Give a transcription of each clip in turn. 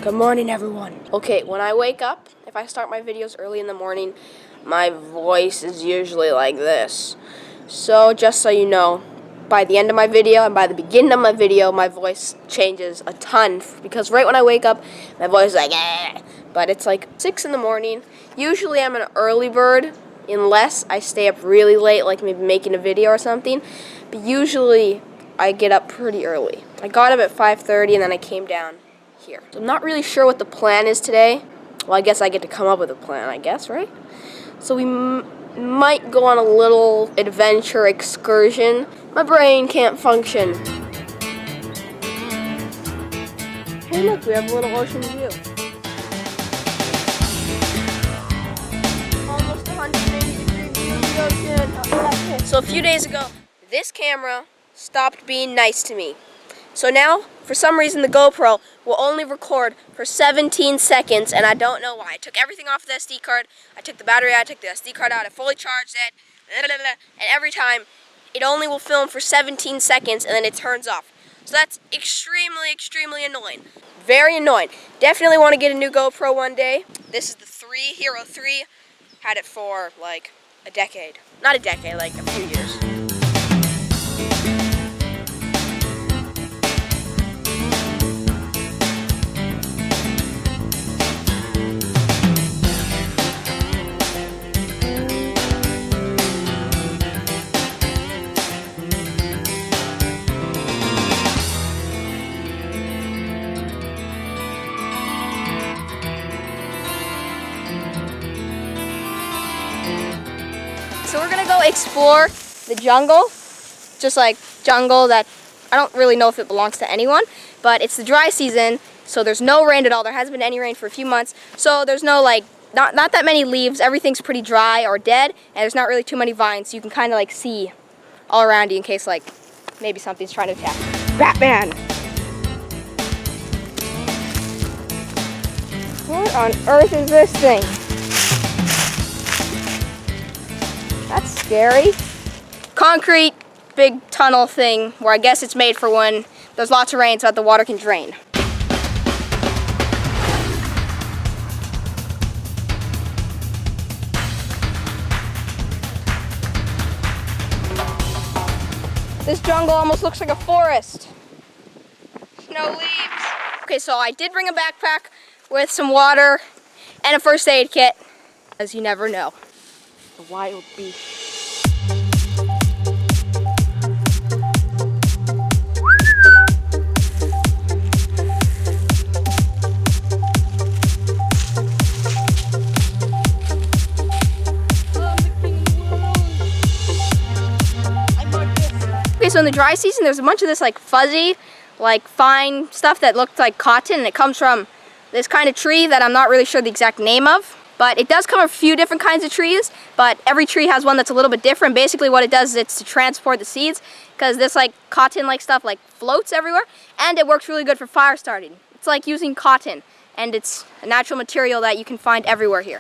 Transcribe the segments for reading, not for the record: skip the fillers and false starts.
Good morning, everyone. Okay, when I wake up, if I start my videos early in the morning, my voice is usually like this. So, just so you know, by the end of my video and by the beginning of my video, my voice changes a ton. Because right when I wake up, my voice is like, eh. But it's like 6 in the morning. Usually I'm an early bird, unless I stay up really late, like maybe making a video or something. But usually I get up pretty early. I got up at 5:30 and then I came down here. So I'm not really sure what the plan is today. Well, I guess I get to come up with a plan, I guess, right? So we might go on a little adventure excursion. My brain can't function. Hey, look, we have a little ocean view. Almost 180-degree view of the ocean. So a few days ago, this camera stopped being nice to me. So now, for some reason, the GoPro will only record for 17 seconds, and I don't know why. I took everything off the SD card, I took the battery out, I took the SD card out, I fully charged it, and every time, it only will film for 17 seconds, and then it turns off. So that's extremely, extremely annoying. Very annoying. Definitely want to get a new GoPro one day. This is the Hero 3. Had it for, like, a decade. Not a decade, like a few years. So we're gonna go explore the jungle, just like jungle that I don't really know if it belongs to anyone, but it's the dry season, so there's no rain at all. There hasn't been any rain for a few months, so there's no not that many leaves. Everything's pretty dry or dead, and there's not really too many vines, so you can kind of like see all around you in case like maybe something's trying to attack. Batman! What on earth is this thing? That's scary. Concrete, big tunnel thing where I guess it's made for when there's lots of rain so that the water can drain. This jungle almost looks like a forest. No leaves. Okay, so I did bring a backpack with some water and a first aid kit, as you never know. The wild beast. Okay, so in the dry season, there's a bunch of this like fuzzy, like fine stuff that looks like cotton, and it comes from this kind of tree that I'm not really sure the exact name of. But it does come from a few different kinds of trees, but every tree has one that's a little bit different. Basically what it does is it's to transport the seeds, because this like cotton-like stuff like floats everywhere, and it works really good for fire starting. It's like using cotton, and it's a natural material that you can find everywhere here.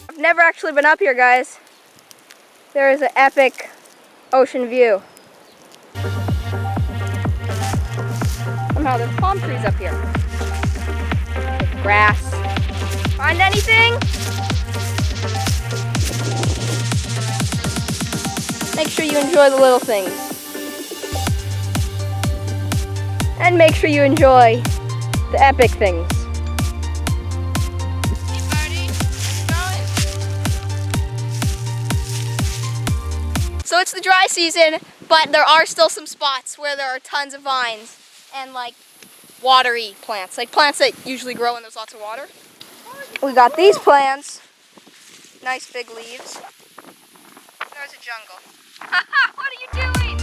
I've never actually been up here, guys. There is an epic ocean view. Somehow there's palm trees up here. Grass. Find anything? Make sure you enjoy the little things. And make sure you enjoy the epic things. So it's the dry season, but there are still some spots where there are tons of vines and like watery plants, like plants that usually grow when there's lots of water. We got these plants, nice big leaves. There's a jungle. What are you doing?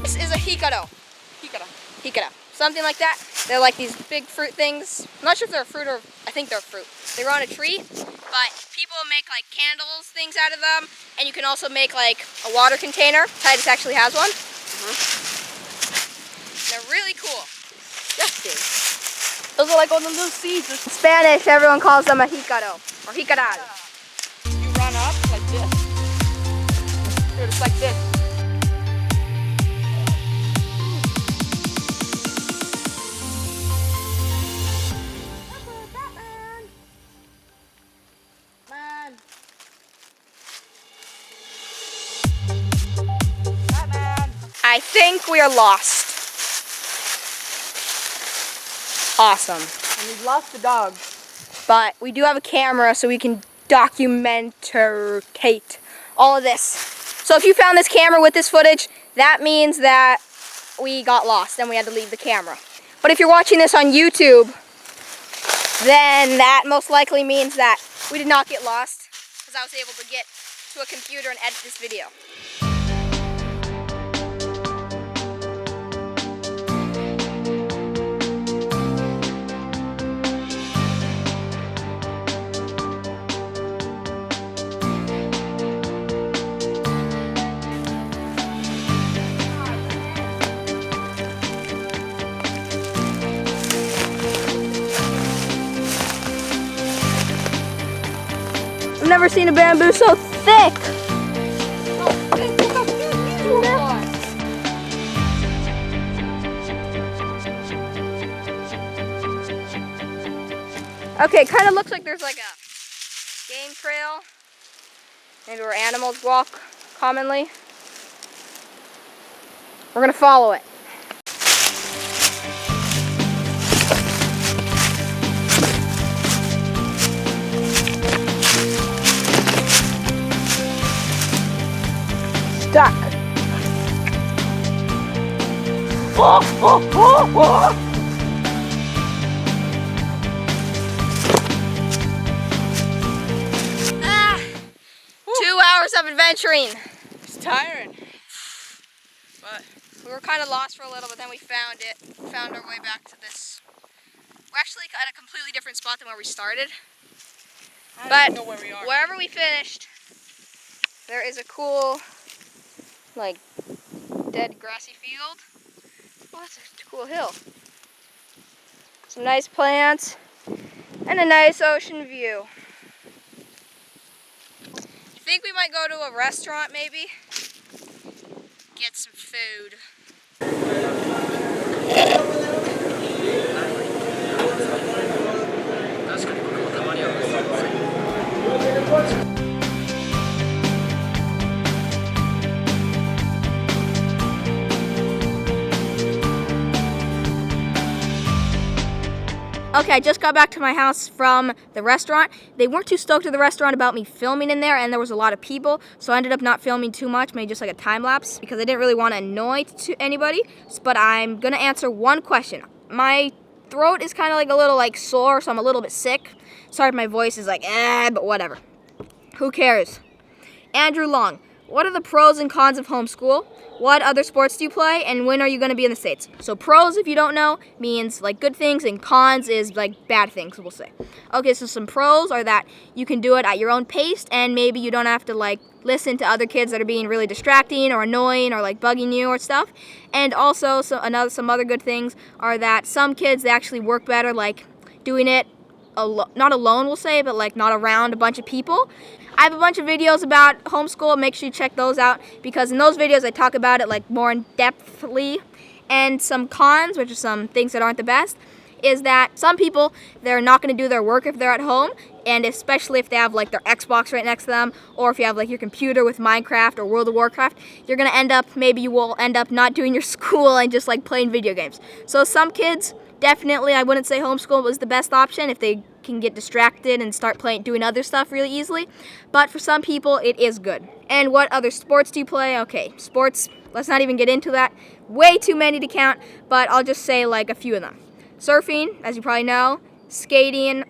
This is a hikaro. Hikara. Something like that. They're like these big fruit things. I'm not sure if they're a fruit or I think they're fruit. They grow on a tree, but people make like candles, things out of them, and you can also make like a water container. Tydus actually has one. They're really cool. Disgusting. Those are like all the little seeds. In Spanish, everyone calls them a jícaro or jicaral. You run up like this. Dude, it's like this. I think we are lost. Awesome. And we've lost the dog. But we do have a camera so we can documentate all of this. So if you found this camera with this footage, that means that we got lost and we had to leave the camera. But if you're watching this on YouTube, then that most likely means that we did not get lost because I was able to get to a computer and edit this video. I've never seen a bamboo so thick. Okay, it kind of looks like there's like a game trail, maybe where animals walk commonly. We're gonna follow it. Stuck. Ah, 2 hours of adventuring. It's tiring. But we were kind of lost for a little, but then we found it. Found our way back to this. We're actually at a completely different spot than where we started. I don't know where we are. Wherever we finished, there is a cool, like, dead grassy field. Oh, that's a cool hill. Some nice plants and a nice ocean view. I think we might go to a restaurant maybe. Get some food. Okay, I just got back to my house from the restaurant. They weren't too stoked at the restaurant about me filming in there, and there was a lot of people, so I ended up not filming too much, maybe just like a time lapse, because I didn't really want to annoy anybody. But I'm gonna answer one question. My throat is kind of like a little like sore, so I'm a little bit sick. Sorry if my voice is like but whatever. Who cares? Andrew Long, what are the pros and cons of homeschool? What other sports do you play, and when are you going to be in the States? So pros, if you don't know, means like good things, and cons is like bad things, we'll say. Okay, so some pros are that you can do it at your own pace, and maybe you don't have to like listen to other kids that are being really distracting or annoying or like bugging you or stuff. And also, some other good things are that some kids, they actually work better like doing it not alone, we'll say, but like not around a bunch of people. I have a bunch of videos about homeschool. Make sure you check those out, because in those videos I talk about it like more in depthly. And some cons, which are some things that aren't the best, is that some people, they're not going to do their work if they're at home, and especially if they have like their Xbox right next to them, or if you have like your computer with Minecraft or World of Warcraft, you're going to end up, maybe you will end up not doing your school and just like playing video games. So some kids, definitely, I wouldn't say homeschool was the best option if they can get distracted and start doing other stuff really easily. But for some people, it is good. And what other sports do you play? Okay, sports, let's not even get into that. Way too many to count, but I'll just say like a few of them. Surfing, as you probably know, skating,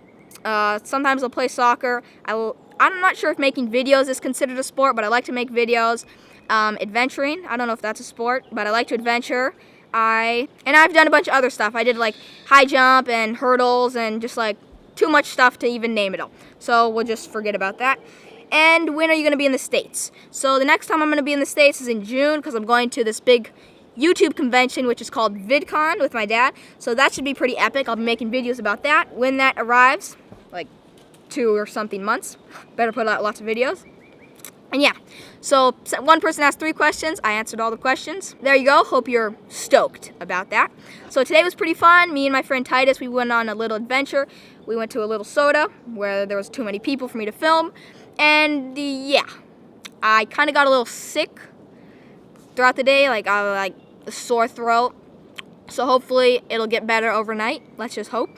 sometimes I'll play soccer. I'm not sure if making videos is considered a sport, but I like to make videos. Adventuring, I don't know if that's a sport, but I like to adventure. I've done a bunch of other stuff. I did like high jump and hurdles and just like too much stuff to even name it all. So we'll just forget about that. And when are you going to be in the States? So the next time I'm going to be in the States is in June, because I'm going to this big YouTube convention, which is called VidCon with my dad. So that should be pretty epic. I'll be making videos about that when that arrives, like 2 or something months. Better put out lots of videos. And yeah, so one person asked 3 questions. I answered all the questions. There you go. Hope you're stoked about that. So today was pretty fun. Me and my friend Tydus, we went on a little adventure. We went to a little soda where there was too many people for me to film. And yeah, I kind of got a little sick throughout the day, like a sore throat. So hopefully it'll get better overnight. Let's just hope.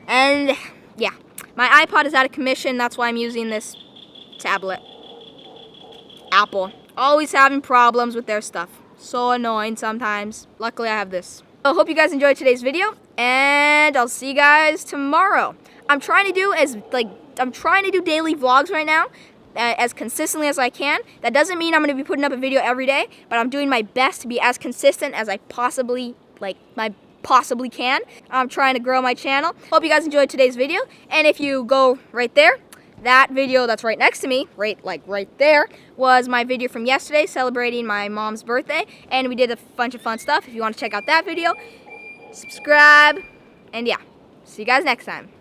And yeah, my iPod is out of commission. That's why I'm using this tablet. Apple. Always having problems with their stuff. So annoying sometimes. Luckily I have this. So hope you guys enjoyed today's video, and I'll see you guys tomorrow. I'm trying to do daily vlogs right now, as consistently as I can. That doesn't mean I'm going to be putting up a video every day, but I'm doing my best to be as consistent as I possibly can. I'm trying to grow my channel. Hope you guys enjoyed today's video, and if you go right there, that video that's right next to me, right there, was my video from yesterday celebrating my mom's birthday, and we did a bunch of fun stuff. If you want to check out that video, subscribe, and yeah, see you guys next time.